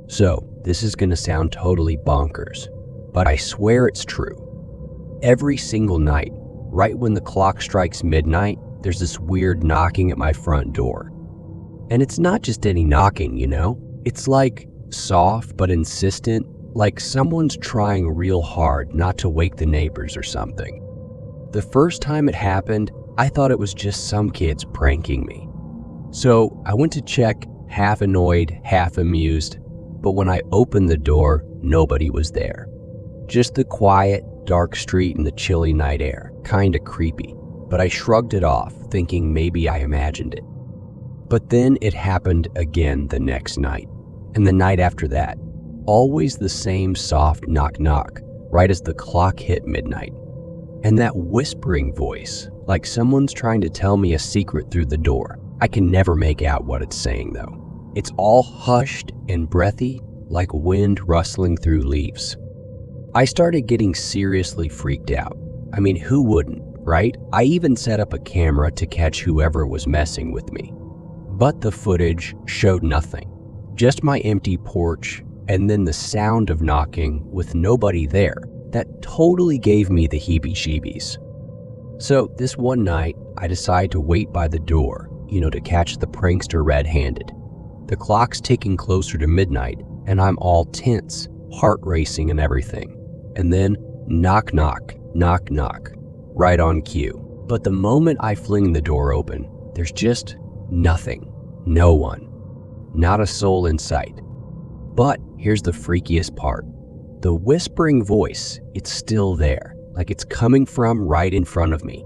So, this is gonna sound totally bonkers, but I swear it's true. Every single night, right when the clock strikes midnight, there's this weird knocking at my front door. And it's not just any knocking, you know? It's like soft but insistent, like someone's trying real hard not to wake the neighbors or something. The first time it happened, I thought it was just some kids pranking me. So I went to check, half annoyed, half amused, but when I opened the door, nobody was there. Just the quiet, dark street and the chilly night air, kinda creepy, but I shrugged it off, thinking maybe I imagined it. But then it happened again the next night, and the night after that. Always the same soft knock-knock, right as the clock hit midnight. And that whispering voice, like someone's trying to tell me a secret through the door. I can never make out what it's saying though. It's all hushed and breathy, like wind rustling through leaves. I started getting seriously freaked out. I mean, who wouldn't, right? I even set up a camera to catch whoever was messing with me. But the footage showed nothing. Just my empty porch, and then the sound of knocking with nobody there. That totally gave me the heebie-jeebies. So this one night, I decided to wait by the door, to catch the prankster red-handed. The clock's ticking closer to midnight, and I'm all tense, heart racing and everything. And then, knock, knock, knock, knock, right on cue. But the moment I fling the door open, there's just nothing, no one, not a soul in sight. But here's the freakiest part. The whispering voice, it's still there, like it's coming from right in front of me.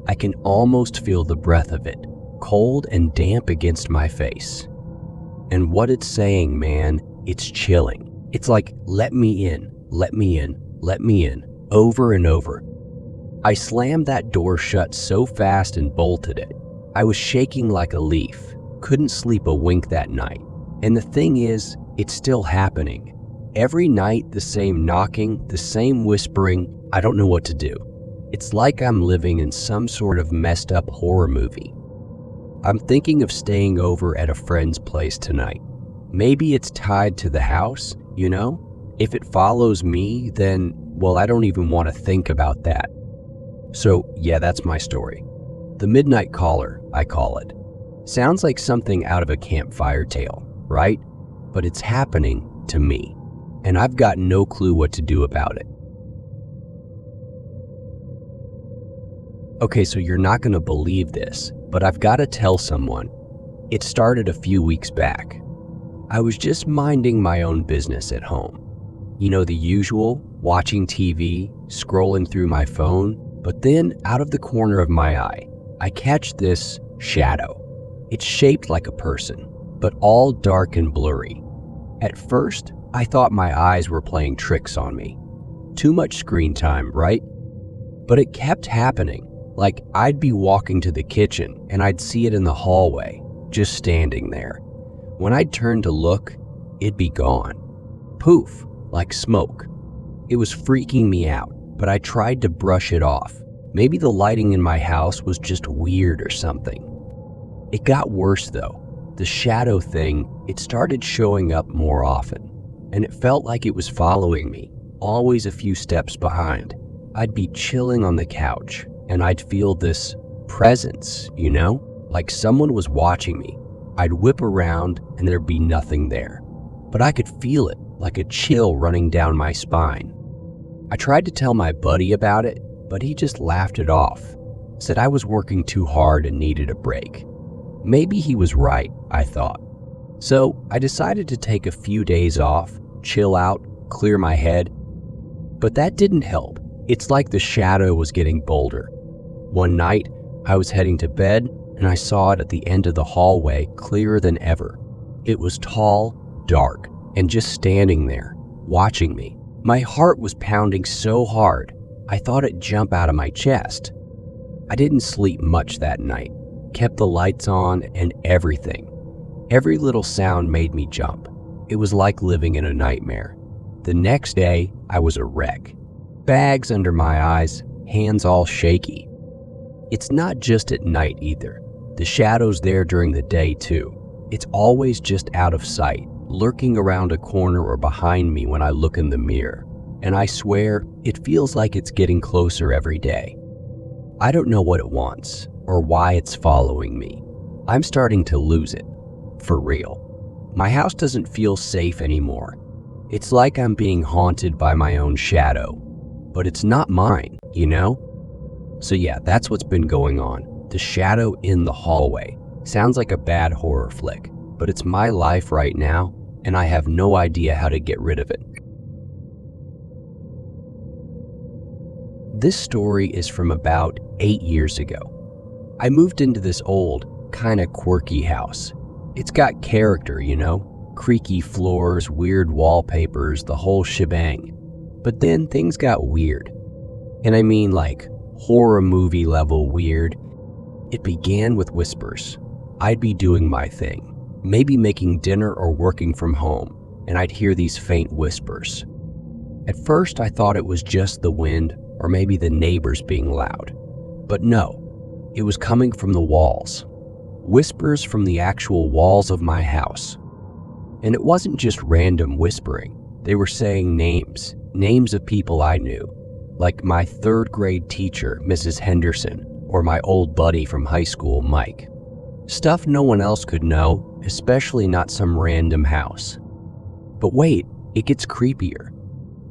I can almost feel the breath of it, cold and damp against my face. And what it's saying, man, it's chilling. It's like, let me in, let me in, let me in, over and over. I slammed that door shut so fast and bolted it. I was shaking like a leaf, couldn't sleep a wink that night. And the thing is, it's still happening. Every night, the same knocking, the same whispering, I don't know what to do. It's like I'm living in some sort of messed up horror movie. I'm thinking of staying over at a friend's place tonight. Maybe it's tied to the house, If it follows me, then, well, I don't even want to think about that. So, yeah, that's my story. The Midnight Caller, I call it. Sounds like something out of a campfire tale, right? But it's happening to me, and I've got no clue what to do about it. Okay, so you're not going to believe this, but I've got to tell someone. It started a few weeks back. I was just minding my own business at home. The usual, watching TV, scrolling through my phone, but then out of the corner of my eye, I catch this shadow. It's shaped like a person, but all dark and blurry. At first, I thought my eyes were playing tricks on me. Too much screen time, right? But it kept happening. Like I'd be walking to the kitchen and I'd see it in the hallway, just standing there. When I'd turn to look, it'd be gone. Poof, like smoke. It was freaking me out, but I tried to brush it off. Maybe the lighting in my house was just weird or something. It got worse though. The shadow thing, it started showing up more often, and it felt like it was following me, always a few steps behind. I'd be chilling on the couch, and I'd feel this presence, like someone was watching me. I'd whip around, and there'd be nothing there. But I could feel it, like a chill running down my spine. I tried to tell my buddy about it, but he just laughed it off, said I was working too hard and needed a break. Maybe he was right, I thought. So I decided to take a few days off, chill out, clear my head. But that didn't help. It's like the shadow was getting bolder. One night, I was heading to bed, and I saw it at the end of the hallway clearer than ever. It was tall, dark, and just standing there, watching me. My heart was pounding so hard, I thought it'd jump out of my chest. I didn't sleep much that night. Kept the lights on and everything. Every little sound made me jump. It was like living in a nightmare. The next day, I was a wreck. Bags under my eyes, hands all shaky. It's not just at night either. The shadow's there during the day too. It's always just out of sight, lurking around a corner or behind me when I look in the mirror, and I swear it feels like it's getting closer every day. I don't know what it wants or why it's following me. I'm starting to lose it, for real. My house doesn't feel safe anymore. It's like I'm being haunted by my own shadow, but it's not mine, you know? So yeah, that's what's been going on. The shadow in the hallway. Sounds like a bad horror flick, but it's my life right now, and I have no idea how to get rid of it. This story is from about 8 years ago. I moved into this old, kinda quirky house. It's got character, you know? Creaky floors, weird wallpapers, the whole shebang. But then things got weird. And I mean like horror movie level weird. It began with whispers. I'd be doing my thing, maybe making dinner or working from home, and I'd hear these faint whispers. At first I thought it was just the wind or maybe the neighbors being loud. But no, it was coming from the walls. Whispers from the actual walls of my house. And it wasn't just random whispering. They were saying names of people I knew, like my 3rd grade teacher, Mrs. Henderson, or my old buddy from high school, Mike. Stuff no one else could know, especially not some random house. But wait, it gets creepier.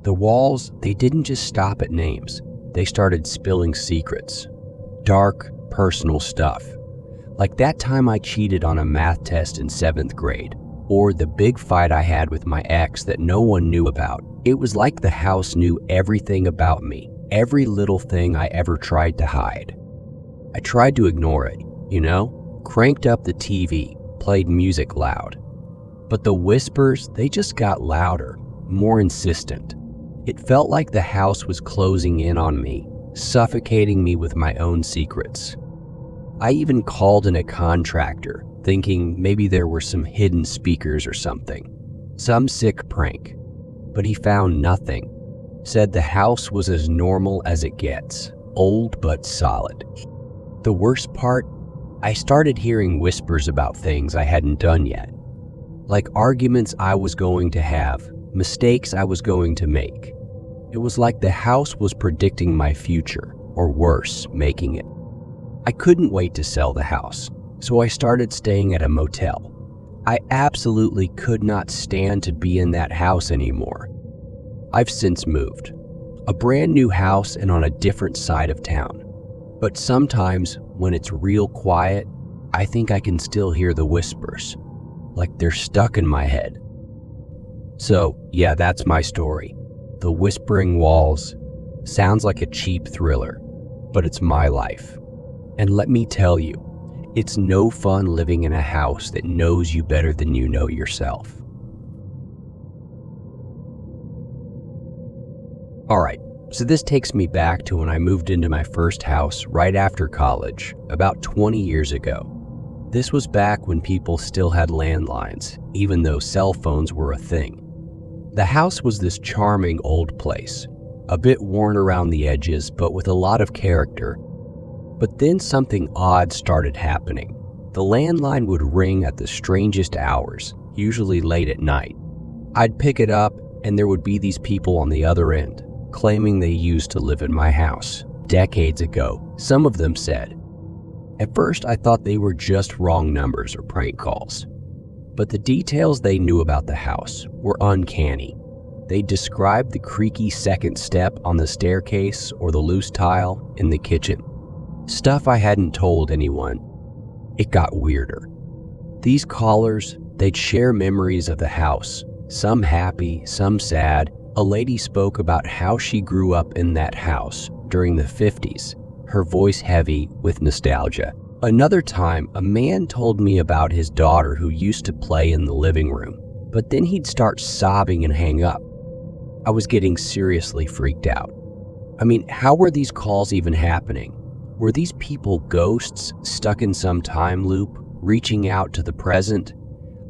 The walls, they didn't just stop at names. They started spilling secrets. Dark, personal stuff. Like that time I cheated on a math test in 7th grade. Or the big fight I had with my ex that no one knew about. It was like the house knew everything about me, every little thing I ever tried to hide. I tried to ignore it, you know? Cranked up the TV, played music loud. But the whispers, they just got louder, more insistent. It felt like the house was closing in on me, suffocating me with my own secrets. I even called in a contractor, thinking maybe there were some hidden speakers or something. Some sick prank. But he found nothing. Said the house was as normal as it gets. Old but solid. The worst part? I started hearing whispers about things I hadn't done yet. Like arguments I was going to have, mistakes I was going to make. It was like the house was predicting my future, or worse, making it. I couldn't wait to sell the house. So I started staying at a motel. I absolutely could not stand to be in that house anymore. I've since moved. A brand new house and on a different side of town. But sometimes, when it's real quiet, I think I can still hear the whispers. Like they're stuck in my head. So, yeah, that's my story. The Whispering Walls. Sounds like a cheap thriller, but it's my life. And let me tell you, it's no fun living in a house that knows you better than you know yourself. Alright, so this takes me back to when I moved into my first house right after college, about 20 years ago. This was back when people still had landlines, even though cell phones were a thing. The house was this charming old place, a bit worn around the edges, but with a lot of character. But then something odd started happening. The landline would ring at the strangest hours, usually late at night. I'd pick it up, and there would be these people on the other end, claiming they used to live in my house, decades ago, some of them said. At first, I thought they were just wrong numbers or prank calls. But the details they knew about the house were uncanny. They described the creaky second step on the staircase or the loose tile in the kitchen. Stuff I hadn't told anyone. It got weirder. These callers, they'd share memories of the house, some happy, some sad. A lady spoke about how she grew up in that house during the 50s, her voice heavy with nostalgia. Another time, a man told me about his daughter who used to play in the living room, but then he'd start sobbing and hang up. I was getting seriously freaked out. I mean, how were these calls even happening? Were these people ghosts stuck in some time loop, reaching out to the present?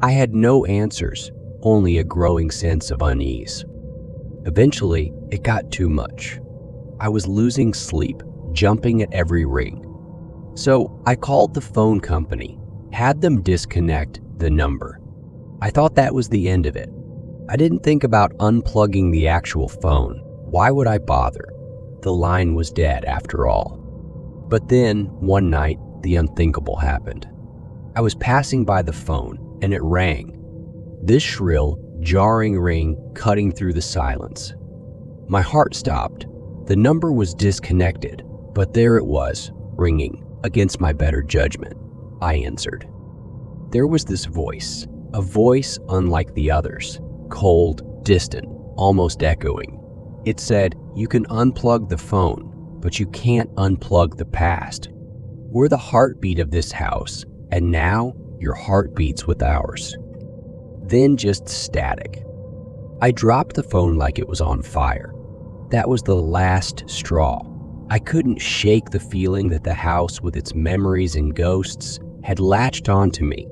I had no answers, only a growing sense of unease. Eventually, it got too much. I was losing sleep, jumping at every ring. So I called the phone company, had them disconnect the number. I thought that was the end of it. I didn't think about unplugging the actual phone. Why would I bother? The line was dead after all. But then, one night, the unthinkable happened. I was passing by the phone, and it rang. This shrill, jarring ring cutting through the silence. My heart stopped. The number was disconnected, but there it was, ringing. Against my better judgment, I answered. There was this voice, a voice unlike the others, cold, distant, almost echoing. It said, "You can unplug the phone, but you can't unplug the past. We're the heartbeat of this house, and now your heart beats with ours." Then just static. I dropped the phone like it was on fire. That was the last straw. I couldn't shake the feeling that the house with its memories and ghosts had latched onto me.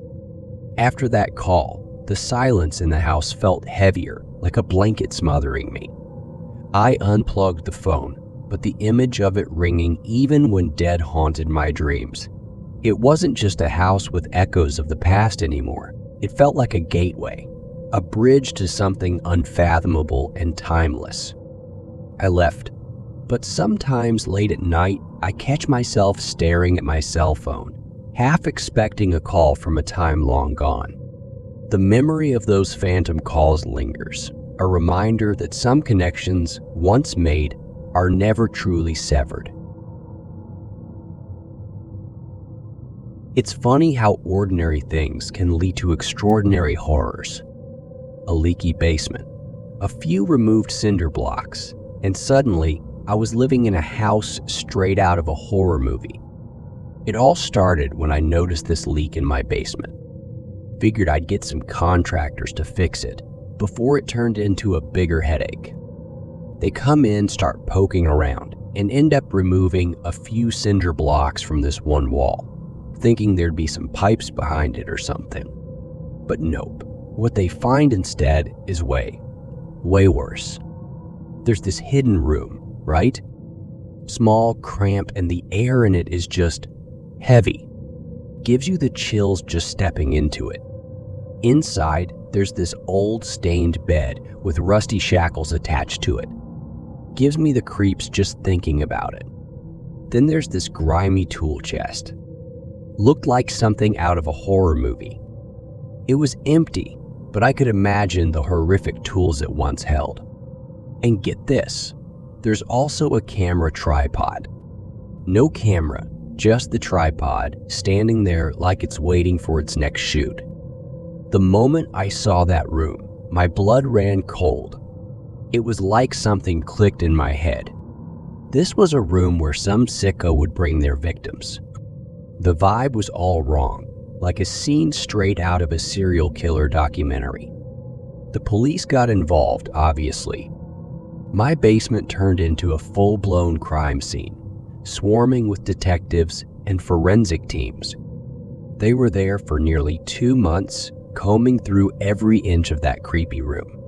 After that call, the silence in the house felt heavier, like a blanket smothering me. I unplugged the phone, but the image of it ringing even when dead haunted my dreams. It wasn't just a house with echoes of the past anymore. It felt like a gateway, a bridge to something unfathomable and timeless. I left. But sometimes late at night, I catch myself staring at my cell phone, half expecting a call from a time long gone. The memory of those phantom calls lingers, a reminder that some connections, once made, are never truly severed. It's funny how ordinary things can lead to extraordinary horrors. A leaky basement, a few removed cinder blocks, and suddenly, I was living in a house straight out of a horror movie. It all started when I noticed this leak in my basement. Figured I'd get some contractors to fix it before it turned into a bigger headache. They come in, start poking around, and end up removing a few cinder blocks from this one wall, thinking there'd be some pipes behind it or something. But nope. What they find instead is way worse. There's this hidden room, right? Small, cramped, and the air in it is just heavy. Gives you the chills just stepping into it. Inside, there's this old stained bed with rusty shackles attached to it. Gives me the creeps just thinking about it. Then there's this grimy tool chest. Looked like something out of a horror movie. It was empty, but I could imagine the horrific tools it once held. And get this, there's also a camera tripod. No camera, just the tripod, standing there like it's waiting for its next shoot. The moment I saw that room, my blood ran cold. It was like something clicked in my head. This was a room where some sicko would bring their victims. The vibe was all wrong, like a scene straight out of a serial killer documentary. The police got involved, obviously. My basement turned into a full-blown crime scene, swarming with detectives and forensic teams. They were there for nearly 2 months, combing through every inch of that creepy room.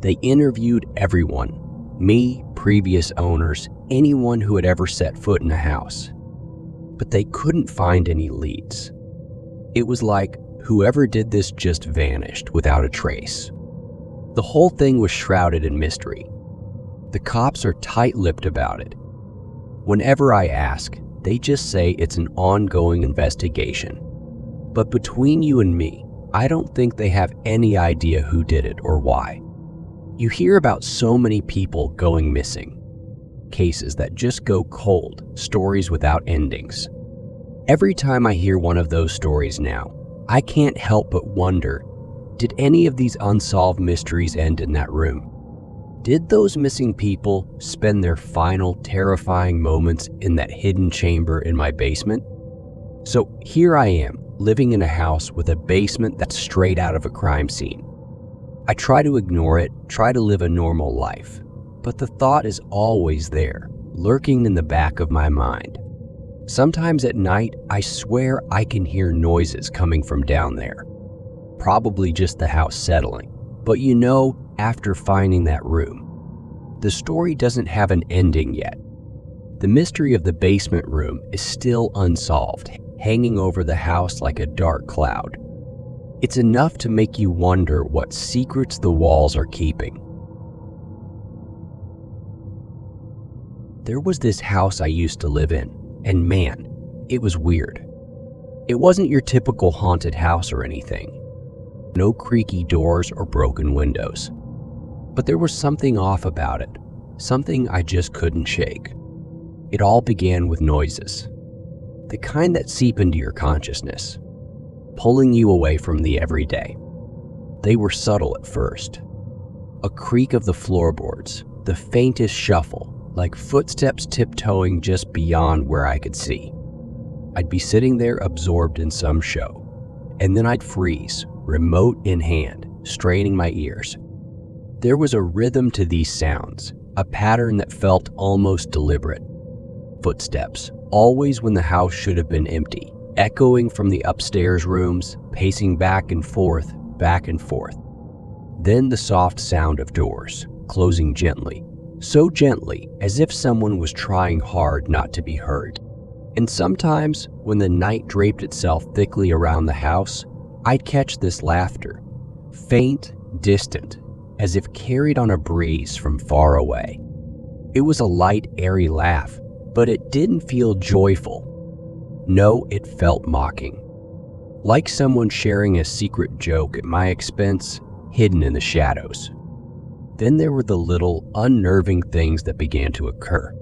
They interviewed everyone, me, previous owners, anyone who had ever set foot in a house. But they couldn't find any leads. It was like whoever did this just vanished without a trace. The whole thing was shrouded in mystery. The cops are tight-lipped about it. Whenever I ask, they just say it's an ongoing investigation. But between you and me, I don't think they have any idea who did it or why. You hear about so many people going missing. Cases that just go cold, stories without endings. Every time I hear one of those stories now, I can't help but wonder, did any of these unsolved mysteries end in that room? Did those missing people spend their final terrifying moments in that hidden chamber in my basement? So here I am, living in a house with a basement that's straight out of a crime scene. I try to ignore it, try to live a normal life, but the thought is always there, lurking in the back of my mind. Sometimes at night, I swear I can hear noises coming from down there. Probably just the house settling. But you know, after finding that room, the story doesn't have an ending yet. The mystery of the basement room is still unsolved, hanging over the house like a dark cloud. It's enough to make you wonder what secrets the walls are keeping. There was this house I used to live in, and man, it was weird. It wasn't your typical haunted house or anything. No creaky doors or broken windows. But there was something off about it, something I just couldn't shake. It all began with noises, the kind that seep into your consciousness, pulling you away from the everyday. They were subtle at first. A creak of the floorboards, the faintest shuffle, like footsteps tiptoeing just beyond where I could see. I'd be sitting there absorbed in some show, and then I'd freeze, remote in hand, straining my ears. There was a rhythm to these sounds, a pattern that felt almost deliberate. Footsteps, always when the house should have been empty, echoing from the upstairs rooms, pacing back and forth, back and forth. Then the soft sound of doors, closing gently, so gently as if someone was trying hard not to be heard. And sometimes, when the night draped itself thickly around the house, I'd catch this laughter, faint, distant, as if carried on a breeze from far away. It was a light, airy laugh, but it didn't feel joyful. No, it felt mocking. Like someone sharing a secret joke at my expense, hidden in the shadows. Then there were the little, unnerving things that began to occur.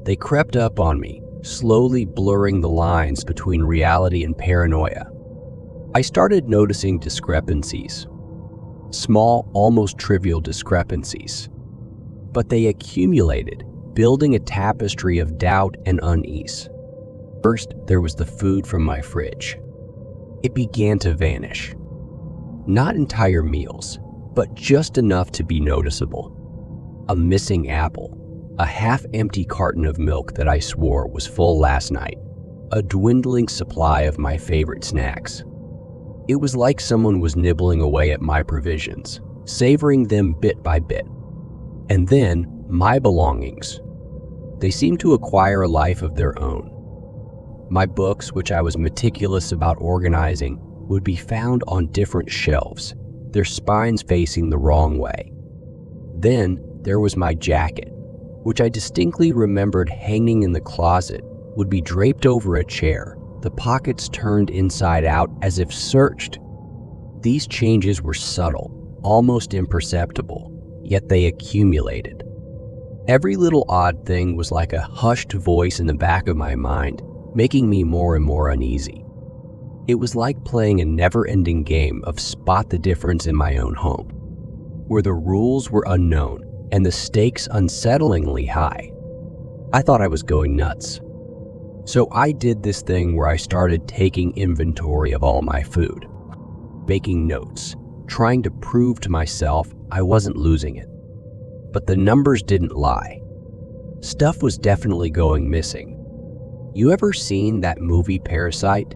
They crept up on me, slowly blurring the lines between reality and paranoia. I started noticing discrepancies. Small, almost trivial discrepancies. But they accumulated, building a tapestry of doubt and unease. First, there was the food from my fridge. It began to vanish. Not entire meals, but just enough to be noticeable. A missing apple, a half-empty carton of milk that I swore was full last night, a dwindling supply of my favorite snacks. It was like someone was nibbling away at my provisions, savoring them bit by bit. And then, my belongings. They seemed to acquire a life of their own. My books, which I was meticulous about organizing, would be found on different shelves, their spines facing the wrong way. Then there was my jacket, which I distinctly remembered hanging in the closet, would be draped over a chair, the pockets turned inside out as if searched. These changes were subtle, almost imperceptible, yet they accumulated. Every little odd thing was like a hushed voice in the back of my mind, making me more and more uneasy. It was like playing a never-ending game of spot the difference in my own home, where the rules were unknown and the stakes unsettlingly high. I thought I was going nuts. So I did this thing where I started taking inventory of all my food, making notes, trying to prove to myself I wasn't losing it. But the numbers didn't lie. Stuff was definitely going missing. You ever seen that movie Parasite?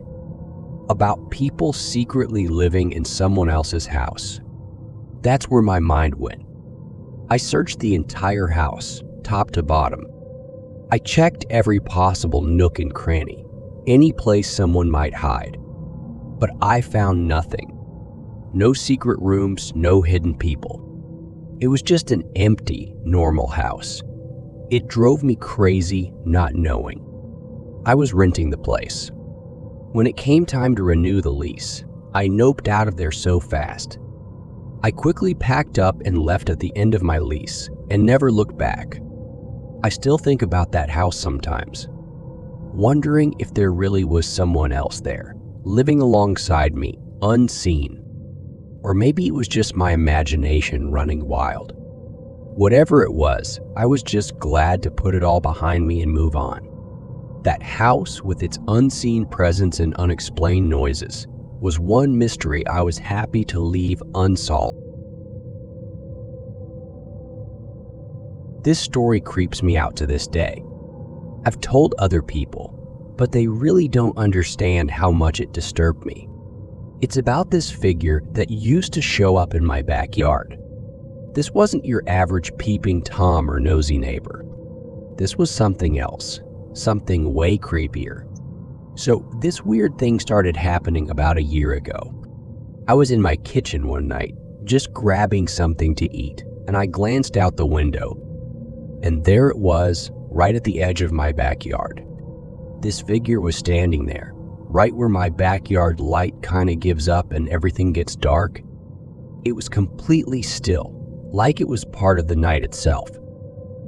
About people secretly living in someone else's house. That's where my mind went. I searched the entire house, top to bottom. I checked every possible nook and cranny, any place someone might hide. But I found nothing. No secret rooms, no hidden people. It was just an empty, normal house. It drove me crazy not knowing. I was renting the place. When it came time to renew the lease, I noped out of there so fast. I quickly packed up and left at the end of my lease and never looked back. I still think about that house sometimes, wondering if there really was someone else there, living alongside me, unseen. Or maybe it was just my imagination running wild. Whatever it was, I was just glad to put it all behind me and move on. That house, with its unseen presence and unexplained noises, was one mystery I was happy to leave unsolved. This story creeps me out to this day. I've told other people, but they really don't understand how much it disturbed me. It's about this figure that used to show up in my backyard. This wasn't your average peeping Tom or nosy neighbor. This was something else, something way creepier. So this weird thing started happening about a year ago. I was in my kitchen one night, just grabbing something to eat, and I glanced out the window. And there it was, right at the edge of my backyard. This figure was standing there, right where my backyard light kind of gives up and everything gets dark. It was completely still, like it was part of the night itself.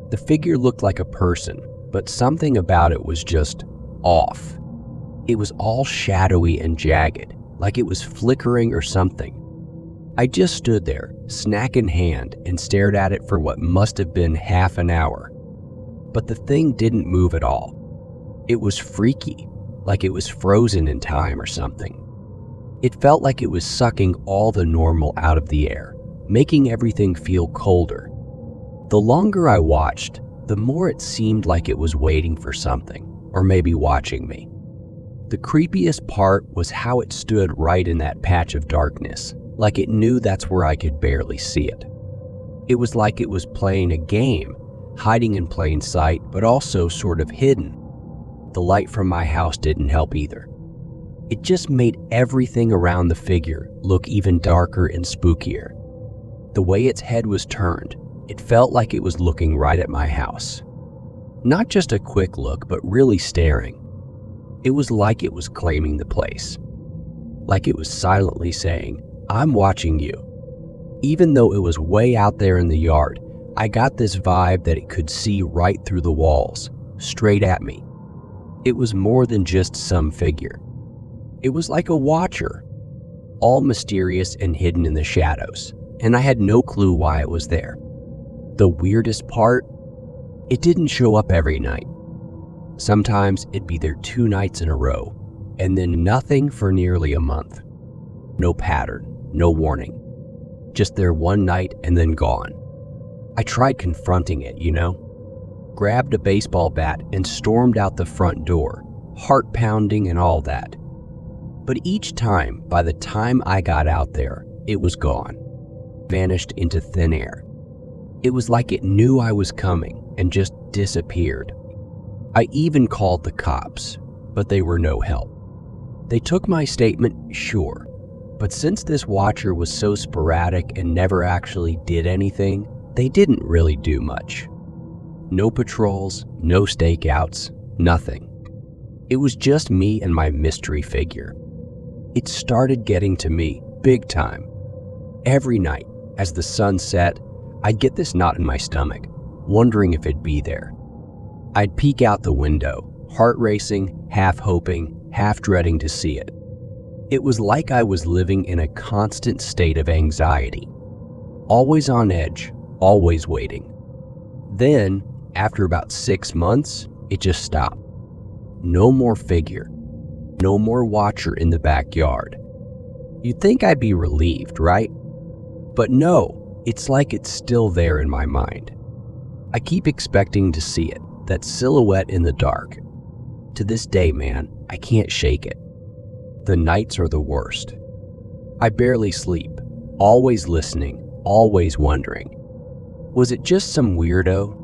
The figure looked like a person, but something about it was just off. It was all shadowy and jagged, like it was flickering or something. I just stood there, snack in hand, and stared at it for what must have been half an hour. But the thing didn't move at all. It was freaky, like it was frozen in time or something. It felt like it was sucking all the normal out of the air, making everything feel colder. The longer I watched, the more it seemed like it was waiting for something, or maybe watching me. The creepiest part was how it stood right in that patch of darkness, like it knew that's where I could barely see it. It was like it was playing a game, hiding in plain sight, but also sort of hidden. The light from my house didn't help either. It just made everything around the figure look even darker and spookier. The way its head was turned, it felt like it was looking right at my house. Not just a quick look, but really staring. It was like it was claiming the place. Like it was silently saying, "I'm watching you." Even though it was way out there in the yard, I got this vibe that it could see right through the walls, straight at me. It was more than just some figure. It was like a watcher, all mysterious and hidden in the shadows, and I had no clue why it was there. The weirdest part? It didn't show up every night. Sometimes it'd be there 2 nights in a row, and then nothing for nearly a month. No pattern, no warning. Just there one night and then gone. I tried confronting it, grabbed a baseball bat and stormed out the front door, heart pounding and all that. But each time, by the time I got out there, it was gone, vanished into thin air. It was like it knew I was coming and just disappeared. I even called the cops, but they were no help. They took my statement, sure, but since this watcher was so sporadic and never actually did anything, they didn't really do much. No patrols, no stakeouts, nothing. It was just me and my mystery figure. It started getting to me, big time. Every night, as the sun set, I'd get this knot in my stomach, wondering if it'd be there. I'd peek out the window, heart racing, half hoping, half dreading to see it. It was like I was living in a constant state of anxiety. Always on edge, always waiting. Then, after about 6 months, it just stopped. No more figure. No more watcher in the backyard. You'd think I'd be relieved, right? But no, it's like it's still there in my mind. I keep expecting to see it, that silhouette in the dark. To this day, man, I can't shake it. The nights are the worst. I barely sleep, always listening, always wondering. Was it just some weirdo?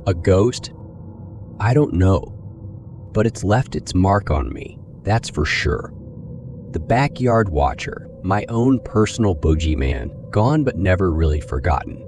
A ghost? I don't know. But it's left its mark on me, that's for sure. The backyard watcher, my own personal boogeyman, gone but never really forgotten.